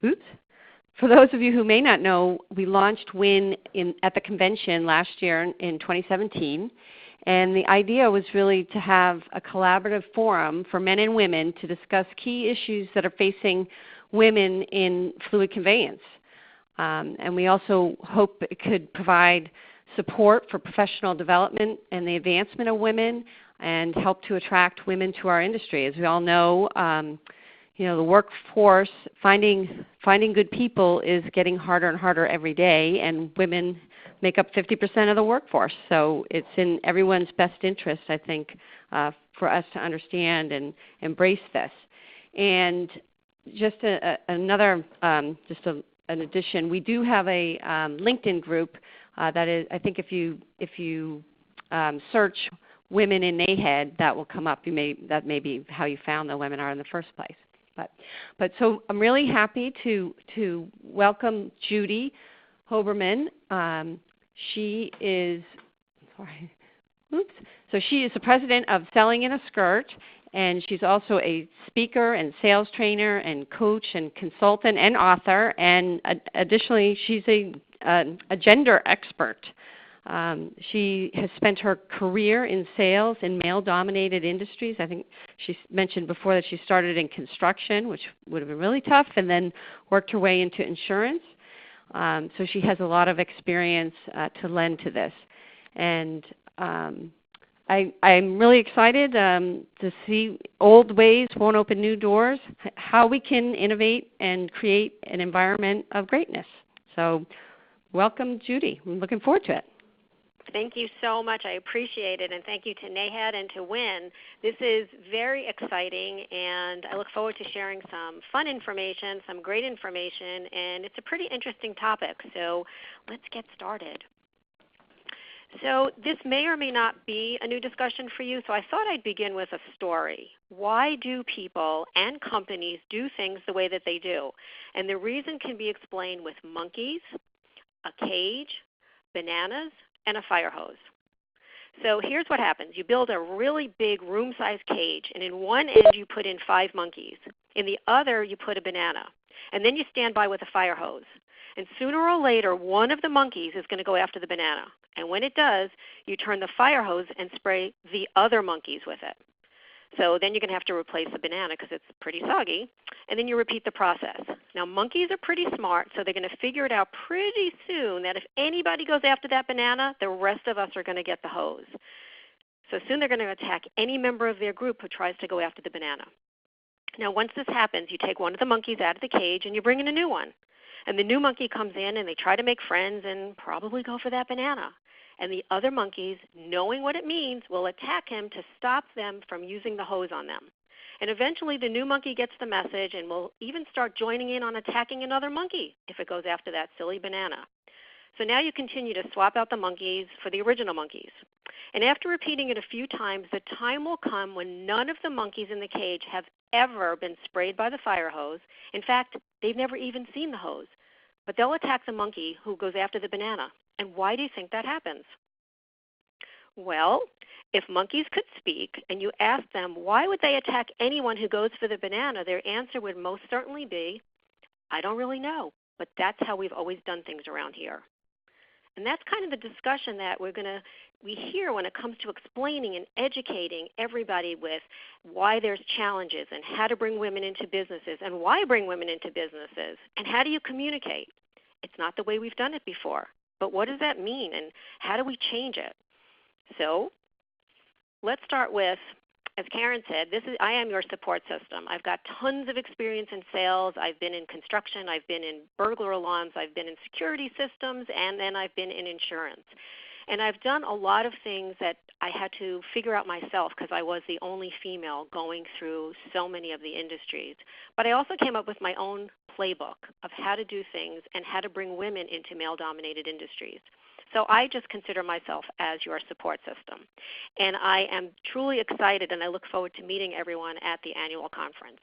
Oops. For those of you who may not know, we launched WIN at the convention last year in 2017. And the idea was really to have a collaborative forum for men and women to discuss key issues that are facing women in fluid conveyance. And we also hope it could provide support for professional development and the advancement of women and help to attract women to our industry. As we all know, the workforce, finding good people is getting harder and harder every day, and women make up 50% of the workforce. So it's in everyone's best interest, I think, for us to understand and embrace this. And just an addition, we do have a LinkedIn group that is, I think if you search women in NAHAD, that will come up. That may be how you found the webinar in the first place. But so I'm really happy to welcome Judy Hoberman. She is the president of Selling in a Skirt, and she's also a speaker and sales trainer and coach and consultant and author. And additionally, she's a gender expert. She has spent her career in sales in male-dominated industries. I think she mentioned before that she started in construction, which would have been really tough, and then worked her way into insurance. So she has a lot of experience to lend to this. And I'm really excited to see old ways won't open new doors, how we can innovate and create an environment of greatness. So welcome, Judy. I'm looking forward to it. Thank you so much. I appreciate it, and thank you to NAHAD and to WIN. This is very exciting, and I look forward to sharing some fun information, some great information, and it's a pretty interesting topic. So let's get started. So this may or may not be a new discussion for you, so I thought I'd begin with a story. Why do people and companies do things the way that they do? And the reason can be explained with monkeys, a cage, bananas, and a fire hose. So here's what happens. You build a really big room-sized cage, and in one end you put in 5 monkeys. In the other you put a banana. And then you stand by with a fire hose. And sooner or later, one of the monkeys is going to go after the banana. And when it does, you turn the fire hose and spray the other monkeys with it. So then you're going to have to replace the banana because it's pretty soggy, and then you repeat the process. Now monkeys are pretty smart, so they're going to figure it out pretty soon that if anybody goes after that banana, the rest of us are going to get the hose. So soon they're going to attack any member of their group who tries to go after the banana. Now once this happens, you take one of the monkeys out of the cage and you bring in a new one. And the new monkey comes in and they try to make friends and probably go for that banana. And the other monkeys, knowing what it means, will attack him to stop them from using the hose on them. And eventually the new monkey gets the message and will even start joining in on attacking another monkey if it goes after that silly banana. So now you continue to swap out the monkeys for the original monkeys. And after repeating it a few times, the time will come when none of the monkeys in the cage have ever been sprayed by the fire hose. In fact, they've never even seen the hose. But they'll attack the monkey who goes after the banana. And why do you think that happens? Well, if monkeys could speak and you asked them why would they attack anyone who goes for the banana, their answer would most certainly be, I don't really know, but that's how we've always done things around here. And that's kind of the discussion that we hear when it comes to explaining and educating everybody with why there's challenges and how to bring women into businesses and why bring women into businesses and how do you communicate. It's not the way we've done it before. But what does that mean and how do we change it? So let's start with, as Karen said, I am your support system. I've got tons of experience in sales. I've been in construction. I've been in burglar alarms. I've been in security systems. And then I've been in insurance. And I've done a lot of things that I had to figure out myself because I was the only female going through so many of the industries. But I also came up with my own playbook of how to do things and how to bring women into male-dominated industries. So I just consider myself as your support system. And I am truly excited, and I look forward to meeting everyone at the annual conference.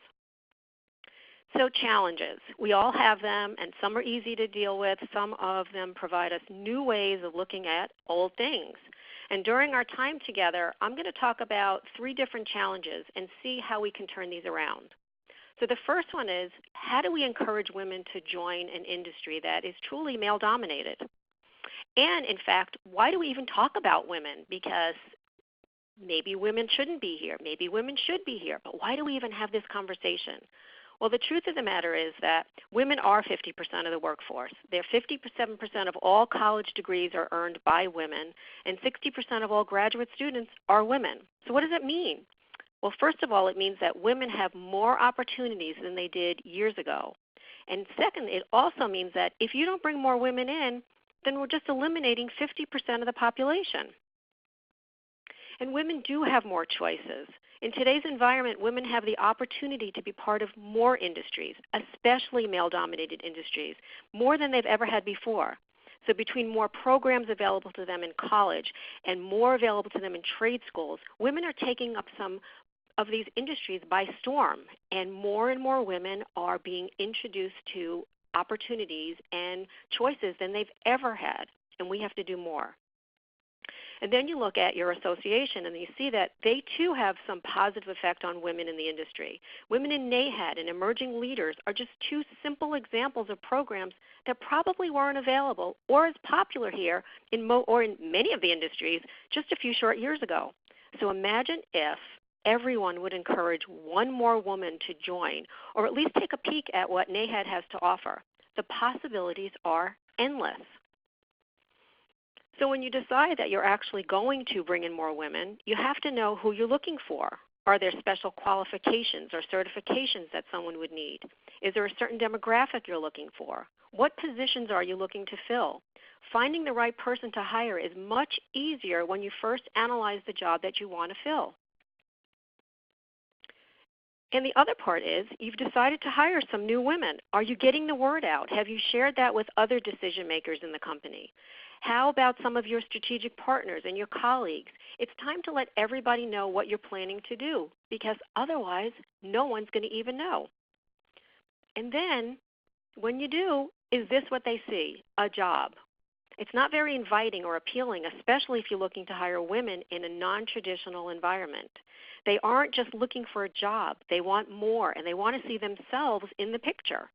So challenges. We all have them, and some are easy to deal with. Some of them provide us new ways of looking at old things. And during our time together, I'm going to talk about 3 different challenges and see how we can turn these around. So the first one is, how do we encourage women to join an industry that is truly male-dominated? And in fact, why do we even talk about women? Because maybe women shouldn't be here. Maybe women should be here. But why do we even have this conversation? Well, the truth of the matter is that women are 50% of the workforce. They're 57% of all college degrees are earned by women, and 60% of all graduate students are women. So what does it mean? Well, first of all, it means that women have more opportunities than they did years ago. And second, it also means that if you don't bring more women in, then we're just eliminating 50% of the population. And women do have more choices. In today's environment, women have the opportunity to be part of more industries, especially male-dominated industries, more than they've ever had before. So between more programs available to them in college and more available to them in trade schools, women are taking up some of these industries by storm, and more women are being introduced to opportunities and choices than they've ever had, and we have to do more. And then you look at your association and you see that they too have some positive effect on women in the industry. Women in NAHAD and emerging leaders are just two simple examples of programs that probably weren't available or as popular here or in many of the industries just a few short years ago. So imagine if everyone would encourage one more woman to join, or at least take a peek at what NAHAD has to offer. The possibilities are endless. So when you decide that you're actually going to bring in more women, you have to know who you're looking for. Are there special qualifications or certifications that someone would need? Is there a certain demographic you're looking for? What positions are you looking to fill? Finding the right person to hire is much easier when you first analyze the job that you want to fill. And the other part is you've decided to hire some new women. Are you getting the word out? Have you shared that with other decision makers in the company? How about some of your strategic partners and your colleagues? It's time to let everybody know what you're planning to do, because otherwise no one's going to even know. And then when you do, is this what they see? A job. It's not very inviting or appealing, especially if you're looking to hire women in a non-traditional environment. They aren't just looking for a job. They want more, and they want to see themselves in the picture.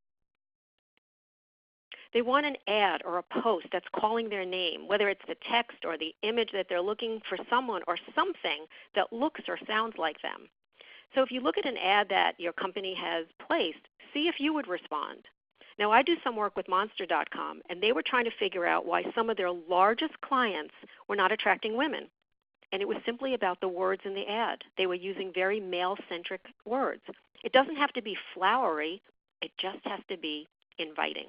They want an ad or a post that's calling their name, whether it's the text or the image that they're looking for someone or something that looks or sounds like them. So if you look at an ad that your company has placed, see if you would respond. Now, I do some work with Monster.com, and they were trying to figure out why some of their largest clients were not attracting women. And it was simply about the words in the ad. They were using very male-centric words. It doesn't have to be flowery. It just has to be inviting.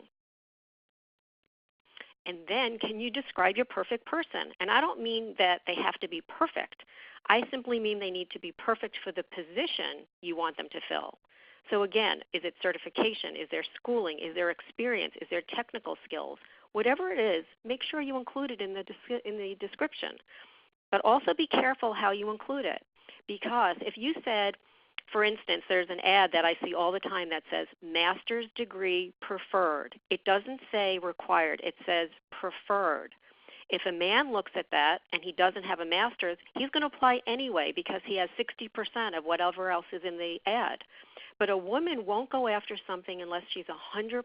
And then, can you describe your perfect person? And I don't mean that they have to be perfect. I simply mean they need to be perfect for the position you want them to fill. So again, is it certification? Is there schooling? Is there experience? Is there technical skills? Whatever it is, make sure you include it in the description. But also be careful how you include it. Because if you said, for instance, there's an ad that I see all the time that says master's degree preferred. It doesn't say required. It says preferred. If a man looks at that and he doesn't have a master's, he's going to apply anyway because he has 60% of whatever else is in the ad. But a woman won't go after something unless she's 100%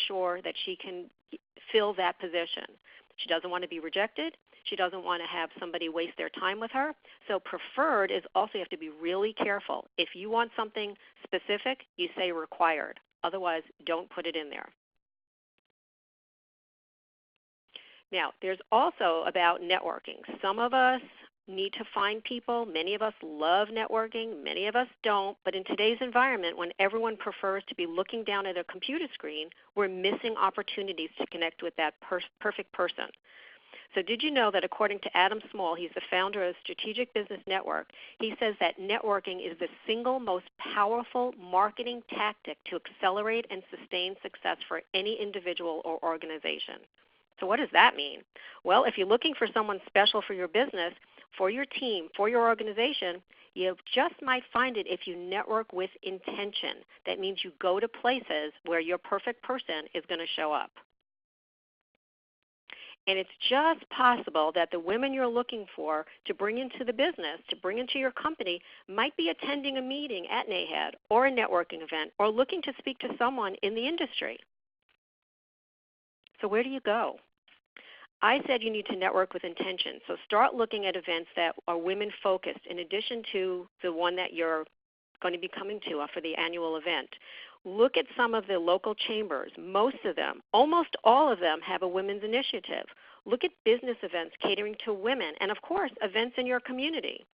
sure that she can fill that position. She doesn't want to be rejected. She doesn't want to have somebody waste their time with her. So preferred is also, you have to be really careful. If you want something specific, you say required. Otherwise, don't put it in there. Now, there's also about networking. Some of us need to find people. Many of us love networking. Many of us don't. But in today's environment, when everyone prefers to be looking down at a computer screen, we're missing opportunities to connect with that perfect person. So did you know that according to Adam Small, he's the founder of Strategic Business Network, he says that networking is the single most powerful marketing tactic to accelerate and sustain success for any individual or organization. So what does that mean? Well, if you're looking for someone special for your business, for your team, for your organization, you just might find it if you network with intention. That means you go to places where your perfect person is going to show up. And it's just possible that the women you're looking for to bring into the business, to bring into your company, might be attending a meeting at NAHAD or a networking event or looking to speak to someone in the industry. So where do you go? I said you need to network with intention. So start looking at events that are women focused in addition to the one that you're going to be coming to for the annual event. Look at some of the local chambers. Most of them, almost all of them, have a women's initiative. Look at business events catering to women and, of course, events in your community.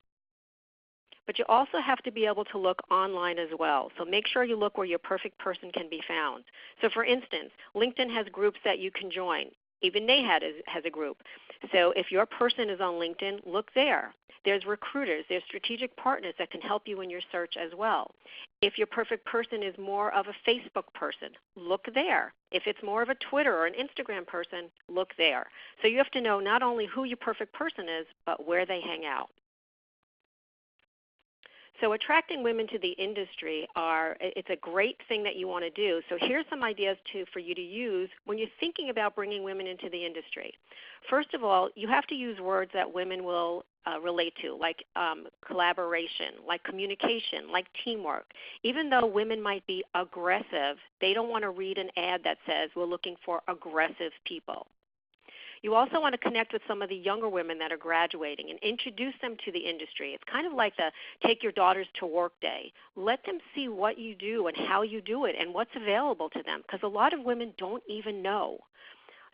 But you also have to be able to look online as well. So make sure you look where your perfect person can be found. So for instance, LinkedIn has groups that you can join. Even NAHAD has a group. So if your person is on LinkedIn, look there. There's recruiters, there's strategic partners that can help you in your search as well. If your perfect person is more of a Facebook person, look there. If it's more of a Twitter or an Instagram person, look there. So you have to know not only who your perfect person is, but where they hang out. So attracting women to the industry it's a great thing that you want to do. So here's some ideas for you to use when you're thinking about bringing women into the industry. First of all, you have to use words that women will relate to, like collaboration, like communication, like teamwork. Even though women might be aggressive, they don't want to read an ad that says we're looking for aggressive people. You also want to connect with some of the younger women that are graduating and introduce them to the industry. It's kind of like the take your daughters to work day. Let them see what you do and how you do it and what's available to them, because a lot of women don't even know.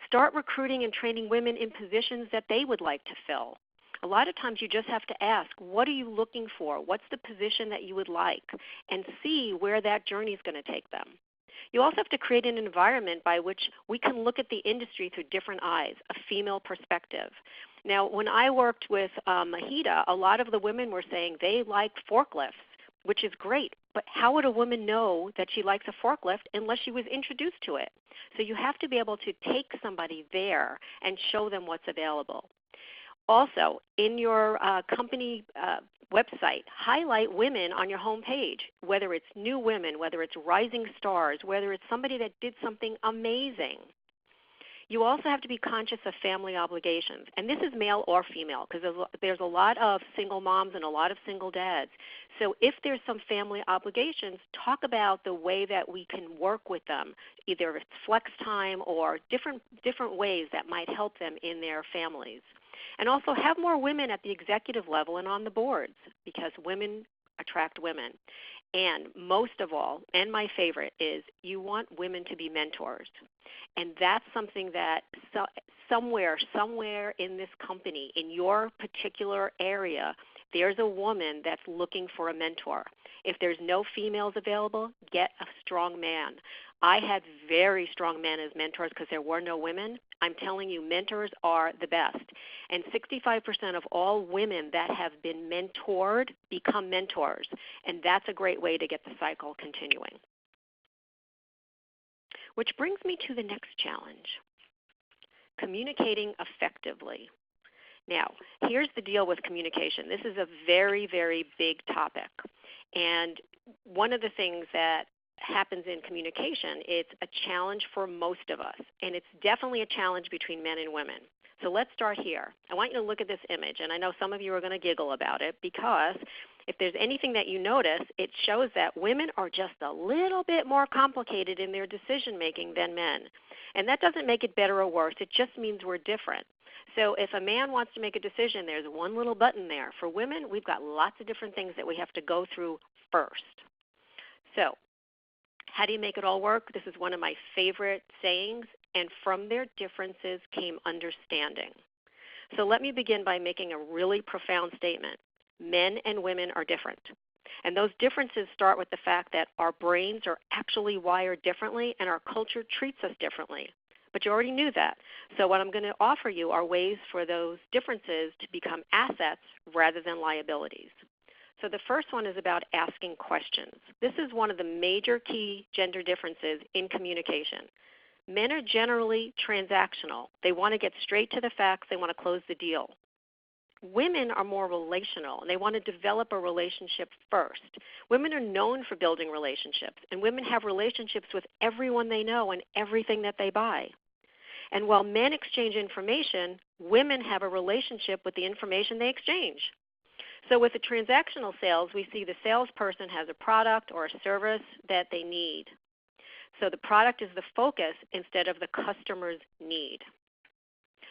Start recruiting and training women in positions that they would like to fill. A lot of times you just have to ask, what are you looking for? What's the position that you would like? And see where that journey is going to take them. You also have to create an environment by which we can look at the industry through different eyes, a female perspective. Now, when I worked with NAHAD, a lot of the women were saying they like forklifts, which is great, but how would a woman know that she likes a forklift unless she was introduced to it? So you have to be able to take somebody there and show them what's available. Also, in your company website, highlight women on your home page, whether it's new women, whether it's rising stars, whether it's somebody that did something amazing. You also have to be conscious of family obligations, and this is male or female, because there's a lot of single moms and a lot of single dads. So if there's some family obligations, talk about the way that we can work with them, either it's flex time or different ways that might help them in their families. And also have more women at the executive level and on the boards, because women attract women. And most of all, and my favorite, is you want women to be mentors. And that's something that somewhere in this company, in your particular area, there's a woman that's looking for a mentor. If there's no females available, get a strong man. I had very strong men as mentors because there were no women. I'm telling you, mentors are the best. And 65% of all women that have been mentored become mentors. And that's a great way to get the cycle continuing. Which brings me to the next challenge, communicating effectively. Now, here's the deal with communication. This is a very, very big topic. And one of the things that happens in communication, it's a challenge for most of us. And it's definitely a challenge between men and women. So let's start here. I want you to look at this image. And I know some of you are going to giggle about it, because if there's anything that you notice, it shows that women are just a little bit more complicated in their decision making than men. And that doesn't make it better or worse. It just means we're different. So if a man wants to make a decision, there's one little button there. For women, we've got lots of different things that we have to go through first. So how do you make it all work? This is one of my favorite sayings, and from their differences came understanding. So let me begin by making a really profound statement. Men and women are different. And those differences start with the fact that our brains are actually wired differently and our culture treats us differently. But you already knew that. So what I'm going to offer you are ways for those differences to become assets rather than liabilities. So the first one is about asking questions. This is one of the major key gender differences in communication. Men are generally transactional. They want to get straight to the facts. They want to close the deal. Women are more relational, and they want to develop a relationship first. Women are known for building relationships, and women have relationships with everyone they know and everything that they buy. And while men exchange information, women have a relationship with the information they exchange. So with the transactional sales, we see the salesperson has a product or a service that they need. So the product is the focus instead of the customer's need.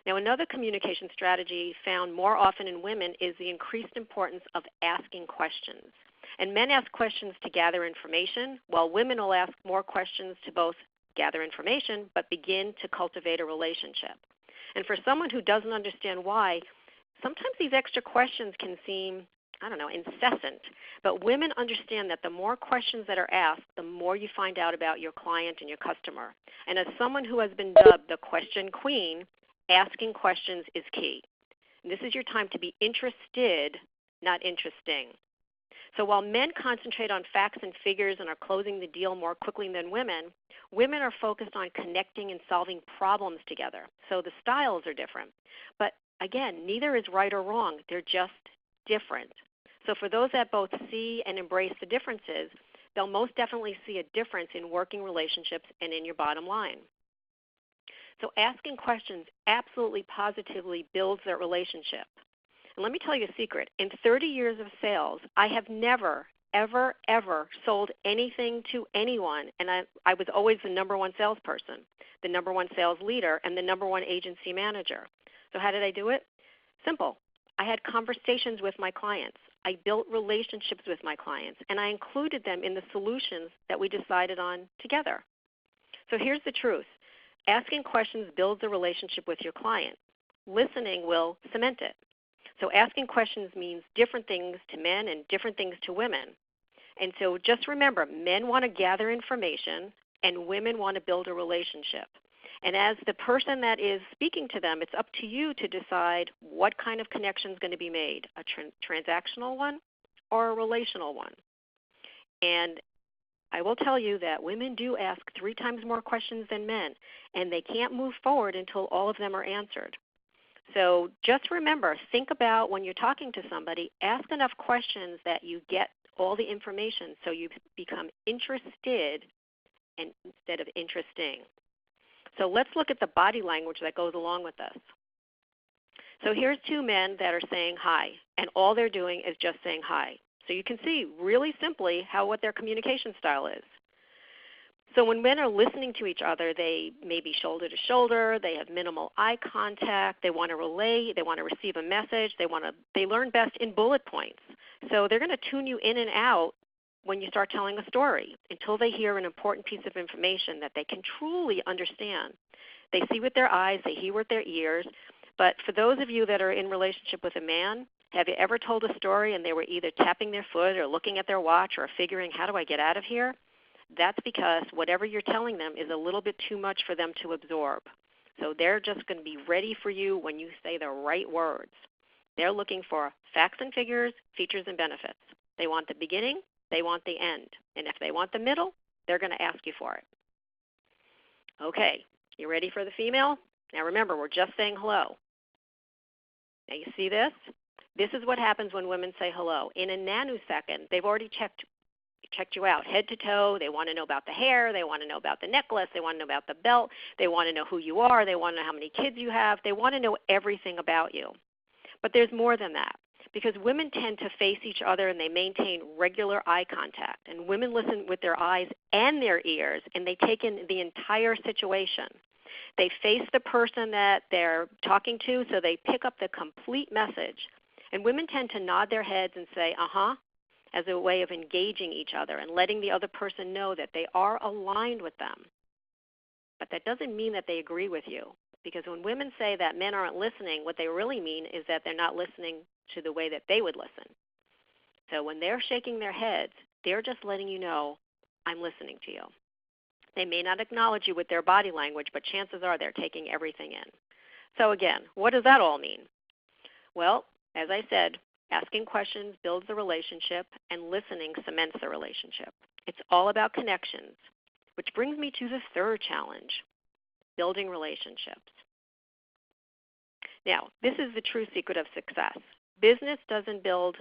Now, another communication strategy found more often in women is the increased importance of asking questions. And men ask questions to gather information, while women will ask more questions to both gather information but begin to cultivate a relationship. And for someone who doesn't understand why, sometimes these extra questions can seem, incessant. But women understand that the more questions that are asked, the more you find out about your client and your customer. And as someone who has been dubbed the question queen, asking questions is key. And this is your time to be interested, not interesting. So while men concentrate on facts and figures and are closing the deal more quickly than women are focused on connecting and solving problems together. So the styles are different. But again, neither is right or wrong. They're just different. So for those that both see and embrace the differences, they'll most definitely see a difference in working relationships and in your bottom line. So asking questions absolutely positively builds that relationship. And let me tell you a secret. In 30 years of sales, I have never, ever, ever sold anything to anyone, and I was always the number one salesperson, the number one sales leader, and the number one agency manager. So how did I do it? Simple. I had conversations with my clients. I built relationships with my clients, and I included them in the solutions that we decided on together. So here's the truth. Asking questions builds a relationship with your client. Listening will cement it. So asking questions means different things to men and different things to women. And so just remember, men want to gather information and women want to build a relationship. And as the person that is speaking to them, it's up to you to decide what kind of connection is going to be made, a transactional one or a relational one. And I will tell you that women do ask 3 times more questions than men, and they can't move forward until all of them are answered. So just remember, think about when you're talking to somebody, ask enough questions that you get all the information so you become interested instead of interesting. So let's look at the body language that goes along with this. So here's 2 men that are saying hi, and all they're doing is just saying hi. So you can see really simply what their communication style is. So when men are listening to each other, they may be shoulder to shoulder, they have minimal eye contact, they want to relay, they want to receive a message, they learn best in bullet points. So they're going to tune you in and out when you start telling a story until they hear an important piece of information that they can truly understand. They see with their eyes, they hear with their ears. But for those of you that are in relationship with a man, have you ever told a story and they were either tapping their foot or looking at their watch or figuring, how do I get out of here? That's because whatever you're telling them is a little bit too much for them to absorb. So they're just going to be ready for you when you say the right words. They're looking for facts and figures, features and benefits. They want the beginning, they want the end. And if they want the middle, they're going to ask you for it. Okay, you ready for the female? Now remember, we're just saying hello. Now you see this? This is what happens when women say hello. In a nanosecond, they've already checked you out head to toe. They want to know about the hair. They want to know about the necklace. They want to know about the belt. They want to know who you are. They want to know how many kids you have. They want to know everything about you. But there's more than that, because women tend to face each other and they maintain regular eye contact. And women listen with their eyes and their ears, and they take in the entire situation. They face the person that they're talking to, so they pick up the complete message. And women tend to nod their heads and say, uh-huh, as a way of engaging each other and letting the other person know that they are aligned with them. But that doesn't mean that they agree with you, because when women say that men aren't listening, what they really mean is that they're not listening to the way that they would listen. So when they're shaking their heads, they're just letting you know, I'm listening to you. They may not acknowledge you with their body language, but chances are they're taking everything in. So again, what does that all mean? Well, as I said, asking questions builds the relationship, and listening cements the relationship. It's all about connections, which brings me to the 3rd challenge, building relationships. Now, this is the true secret of success. A business doesn't build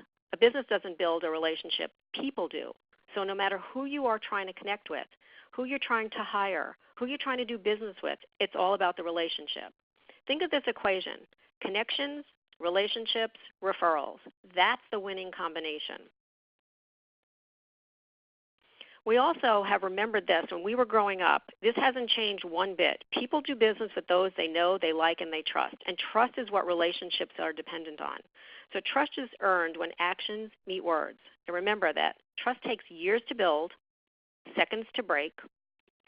a relationship, people do. So no matter who you are trying to connect with, who you're trying to hire, who you're trying to do business with, it's all about the relationship. Think of this equation: connections, relationships, referrals. That's the winning combination. We also have remembered this when we were growing up. This hasn't changed one bit. People do business with those they know, they like, and they trust. And trust is what relationships are dependent on. So trust is earned when actions meet words. And remember that trust takes years to build, seconds to break,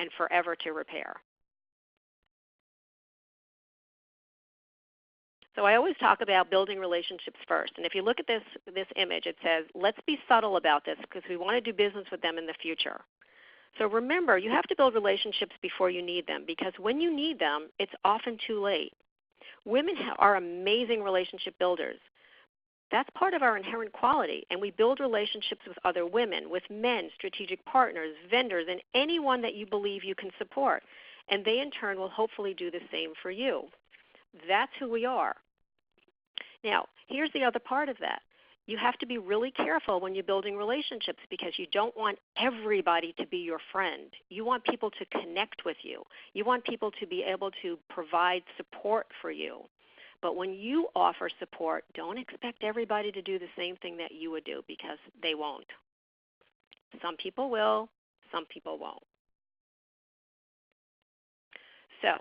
and forever to repair. So I always talk about building relationships first. And if you look at this image, it says, let's be subtle about this because we want to do business with them in the future. So remember, you have to build relationships before you need them, because when you need them, it's often too late. Women are amazing relationship builders. That's part of our inherent quality, and we build relationships with other women, with men, strategic partners, vendors, and anyone that you believe you can support. And they, in turn, will hopefully do the same for you. That's who we are. Now, here's the other part of that. You have to be really careful when you're building relationships, because you don't want everybody to be your friend. You want people to connect with you. You want people to be able to provide support for you. But when you offer support, don't expect everybody to do the same thing that you would do, because they won't. Some people will, some people won't. So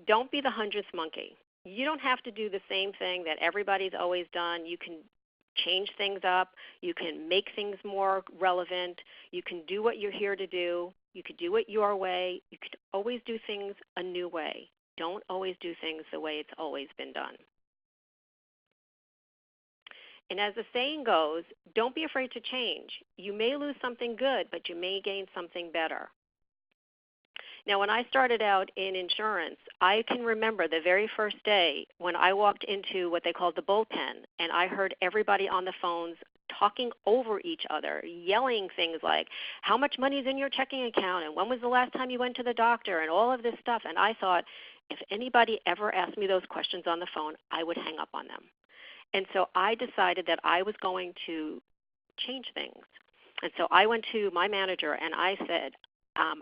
don't be the 100th monkey. You don't have to do the same thing that everybody's always done. You can change things up. You can make things more relevant. You can do what you're here to do. You could do it your way. You could always do things a new way. Don't always do things the way it's always been done. And as the saying goes, don't be afraid to change. You may lose something good, but you may gain something better. Now, when I started out in insurance, I can remember the very first day when I walked into what they called the bullpen, and I heard everybody on the phones talking over each other, yelling things like, how much money is in your checking account, and when was the last time you went to the doctor, and all of this stuff. And I thought, if anybody ever asked me those questions on the phone, I would hang up on them. And so I decided that I was going to change things. And so I went to my manager and I said,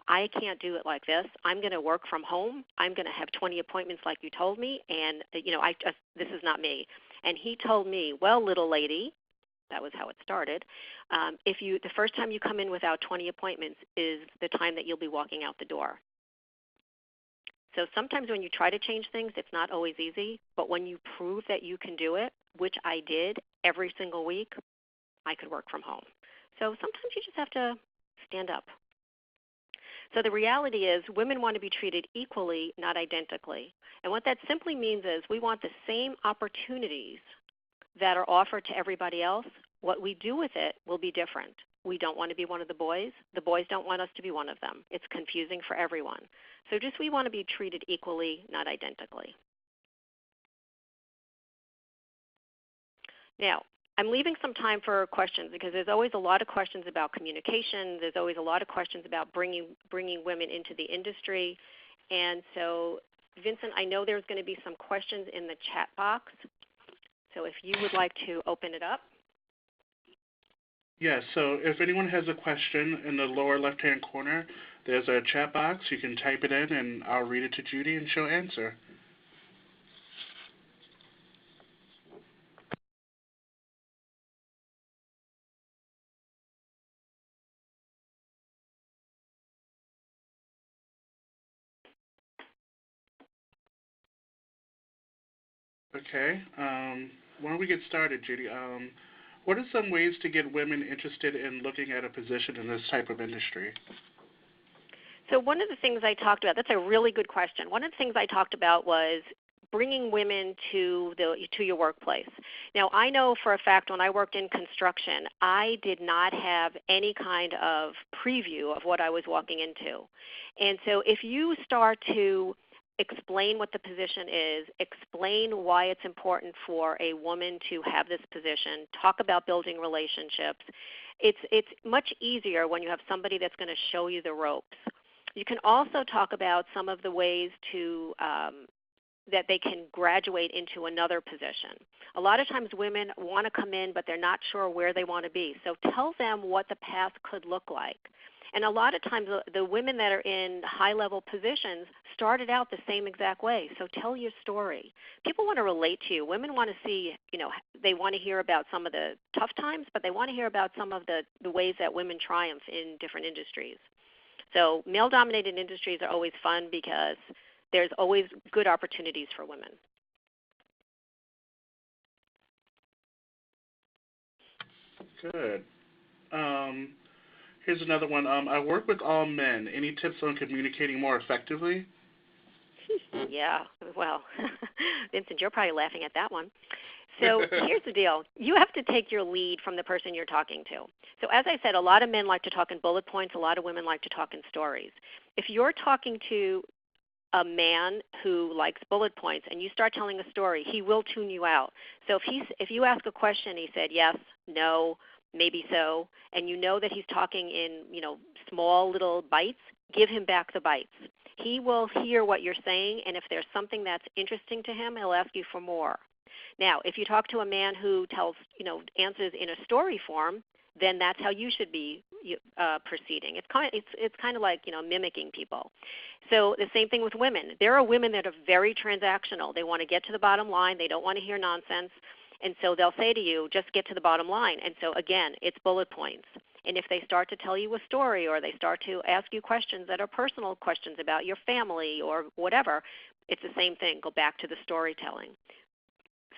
I can't do it like this. I'm going to work from home. I'm going to have 20 appointments like you told me, and this is not me. And he told me, well, little lady, that was how it started, the first time you come in without 20 appointments is the time that you'll be walking out the door. So sometimes when you try to change things, it's not always easy, but when you prove that you can do it, which I did every single week, I could work from home. So sometimes you just have to stand up. So the reality is women want to be treated equally, not identically. And what that simply means is we want the same opportunities that are offered to everybody else. What we do with it will be different. We don't want to be one of the boys. The boys don't want us to be one of them. It's confusing for everyone. So we want to be treated equally, not identically. Now, I'm leaving some time for questions because there's always a lot of questions about communication. There's always a lot of questions about bringing women into the industry. And so, Vincent, I know there's going to be some questions in the chat box. So if you would like to open it up. Yes, so if anyone has a question in the lower left-hand corner, there's a chat box. You can type it in, and I'll read it to Judy, and she'll answer. Okay, why don't we get started, Judy? What are some ways to get women interested in looking at a position in this type of industry? So one of the things I talked about, that's a really good question. One of the things I talked about was bringing women to your workplace. Now, I know for a fact when I worked in construction, I did not have any kind of preview of what I was walking into. And so if you start to explain what the position is, explain why it's important for a woman to have this position, talk about building relationships, it's much easier when you have somebody that's going to show you the ropes. You can also talk about some of the ways to that they can graduate into another position. A lot of times women want to come in, but they're not sure where they want to be. So tell them what the path could look like. And a lot of times the women that are in high-level positions started out the same exact way. So tell your story. People want to relate to you. Women want to see, they want to hear about some of the tough times, but they want to hear about some of the ways that women triumph in different industries. So male-dominated industries are always fun because there's always good opportunities for women. Good. Here's another one. I work with all men. Any tips on communicating more effectively? Yeah, well, Vincent, you're probably laughing at that one. So here's the deal. You have to take your lead from the person you're talking to. So as I said, a lot of men like to talk in bullet points. A lot of women like to talk in stories. If you're talking to a man who likes bullet points and you start telling a story, he will tune you out. So if you ask a question, he said yes, no, maybe so, and you know that he's talking in small little bites, give him back the bites. He will hear what you're saying, and if there's something that's interesting to him, he'll ask you for more. Now, if you talk to a man who tells answers in a story form, then that's how you should be proceeding. It's kind of like mimicking people. So the same thing with women. There are women that are very transactional. They want to get to the bottom line. They don't want to hear nonsense. And so they'll say to you, just get to the bottom line. And so again, it's bullet points. And if they start to tell you a story or they start to ask you questions that are personal questions about your family or whatever, it's the same thing. Go back to the storytelling.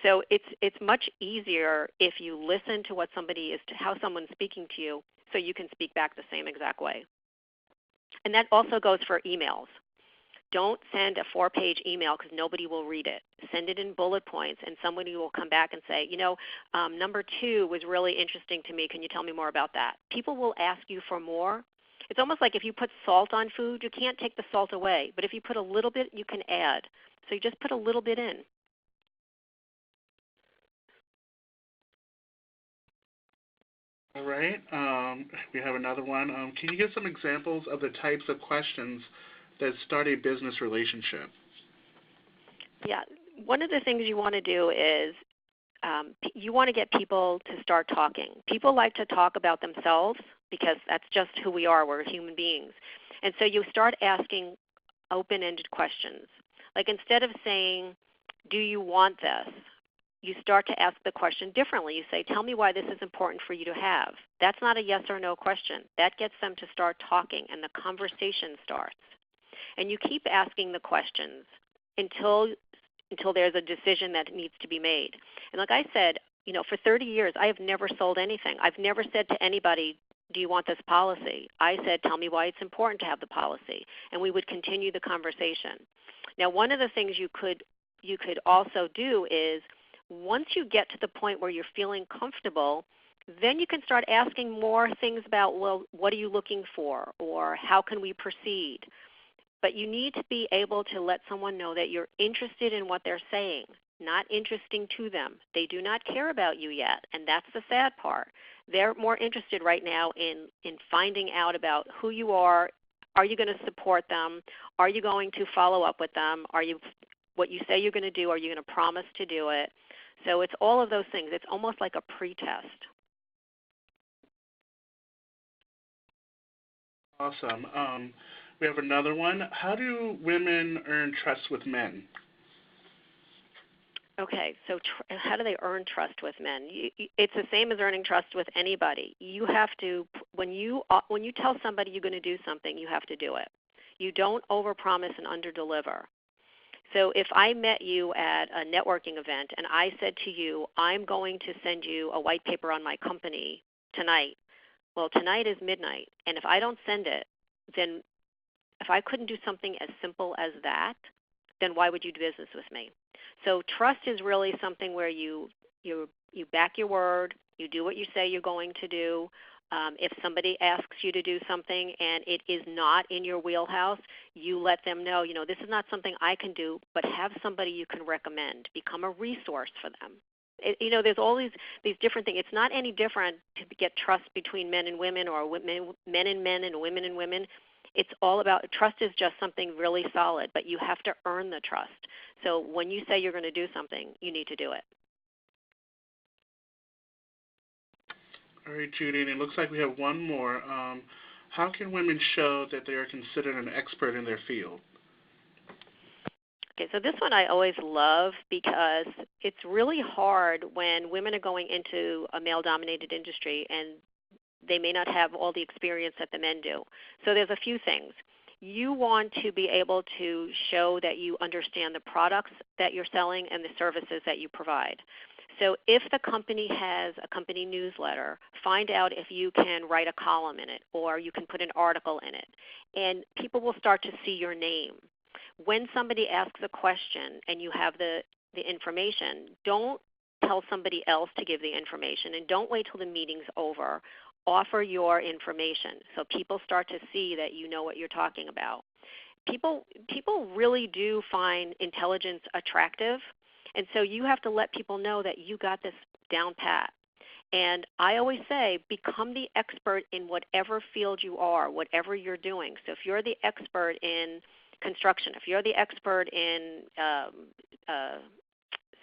So it's much easier if you listen to what how someone's speaking to you, so you can speak back the same exact way. And that also goes for emails. Don't send a 4-page email because nobody will read it. Send it in bullet points, and somebody will come back and say, number 2 was really interesting to me. Can you tell me more about that? People will ask you for more. It's almost like if you put salt on food, you can't take the salt away. But if you put a little bit, you can add. So you just put a little bit in. All right. We have another one. Can you give some examples of the types of questions that start a business relationship? Yeah. One of the things you want to do is you want to get people to start talking. People like to talk about themselves because that's just who we are. We're human beings. And so you start asking open-ended questions. Like instead of saying, do you want this? You start to ask the question differently. You say, tell me why this is important for you to have. That's not a yes or no question. That gets them to start talking, and the conversation starts. And you keep asking the questions until there's a decision that needs to be made. And like I said, for 30 years, I have never sold anything. I've never said to anybody, do you want this policy? I said, tell me why it's important to have the policy. And we would continue the conversation. Now, one of the things you could also do is, once you get to the point where you're feeling comfortable, then you can start asking more things about, well, what are you looking for, or how can we proceed? But you need to be able to let someone know that you're interested in what they're saying, not interesting to them. They do not care about you yet, and that's the sad part. They're more interested right now in finding out about who you are. Are you going to support them? Are you going to follow up with them? What you say you're going to do, are you going to promise to do it? So it's all of those things. It's almost like a pre-test. Awesome. We have another one. How do women earn trust with men? Okay, so how do they earn trust with men? It's the same as earning trust with anybody. You have to, when you tell somebody you're going to do something, you have to do it. You don't overpromise and underdeliver. So if I met you at a networking event and I said to you, I'm going to send you a white paper on my company tonight, well, tonight is midnight, and if I don't send it, then if I couldn't do something as simple as that, then why would you do business with me? So trust is really something where you back your word, you do what you say you're going to do. If somebody asks you to do something and it is not in your wheelhouse, you let them know, this is not something I can do, but have somebody you can recommend. Become a resource for them. There's all these different things. It's not any different to get trust between men and women or men and men and women. It's all about, trust is just something really solid, but you have to earn the trust. So when you say you're going to do something, you need to do it. All right, Judy, and it looks like we have one more. How can women show that they are considered an expert in their field? Okay, so this one I always love because it's really hard when women are going into a male-dominated industry and they may not have all the experience that the men do. So there's a few things. You want to be able to show that you understand the products that you're selling and the services that you provide. So if the company has a company newsletter, find out if you can write a column in it or you can put an article in it, and people will start to see your name. When somebody asks a question and you have the information, don't tell somebody else to give the information, and don't wait till the meeting's over. Offer your information so people start to see that you know what you're talking about. People really do find intelligence attractive, and so you have to let people know that you got this down pat. And I always say, become the expert in whatever field you are, whatever you're doing. So if you're the expert in construction, if you're the expert in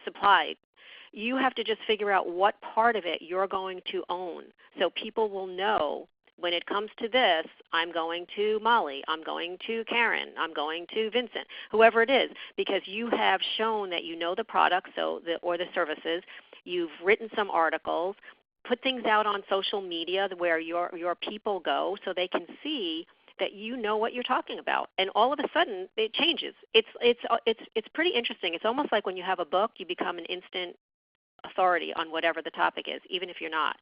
supply, you have to just figure out what part of it you're going to own. So people will know, when it comes to this, I'm going to Molly, I'm going to Karen, I'm going to Vincent, whoever it is, because you have shown that you know the products or the services. You've written some articles, put things out on social media where your people go so they can see that you know what you're talking about, and all of a sudden it changes. It's pretty interesting. It's almost like when you have a book, you become an instant authority on whatever the topic is, even if you're not.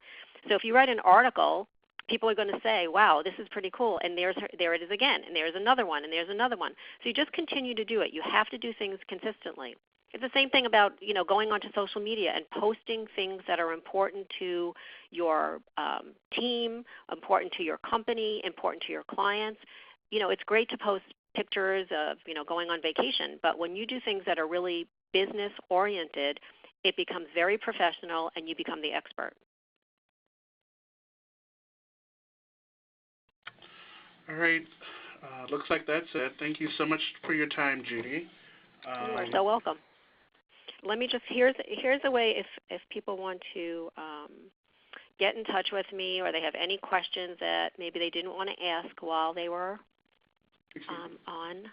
So if you write an article, people are going to say, wow, this is pretty cool, and there it is again, and there's another one, and there's another one. So you just continue to do it. You have to do things consistently. It's the same thing about going onto social media and posting things that are important to your team, important to your company, important to your clients. It's great to post pictures of going on vacation, but when you do things that are really business oriented, it becomes very professional and you become the expert. All right. Looks like that's it. Thank you so much for your time, Judy. You are so welcome. Let me just, here's a way if people want to get in touch with me or they have any questions that maybe they didn't want to ask while they were on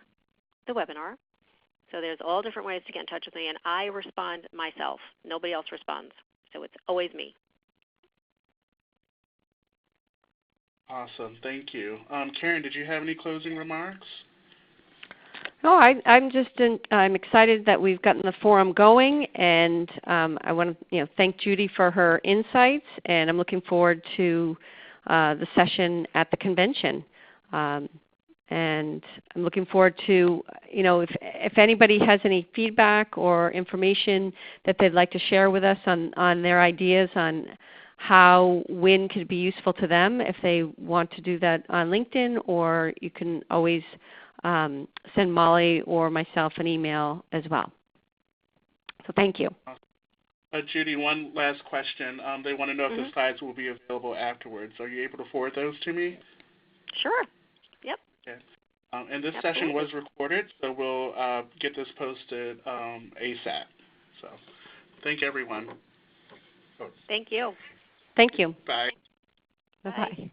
the webinar. So there's all different ways to get in touch with me, and I respond myself. Nobody else responds. So it's always me. Awesome. Thank you. Karen, did you have any closing remarks? No, I'm excited that we've gotten the forum going, and I want to thank Judy for her insights, and I'm looking forward to the session at the convention. And I'm looking forward to, if anybody has any feedback or information that they'd like to share with us on their ideas on how WIN could be useful to them, if they want to do that on LinkedIn, or you can always send Molly or myself an email as well. So thank you. Judy, one last question. They want to know if the slides will be available afterwards. Are you able to forward those to me? Sure. Yep. Okay. And this session was recorded, so we'll get this posted ASAP. So thank everyone. Thank you. Thank you. Bye. Bye-bye.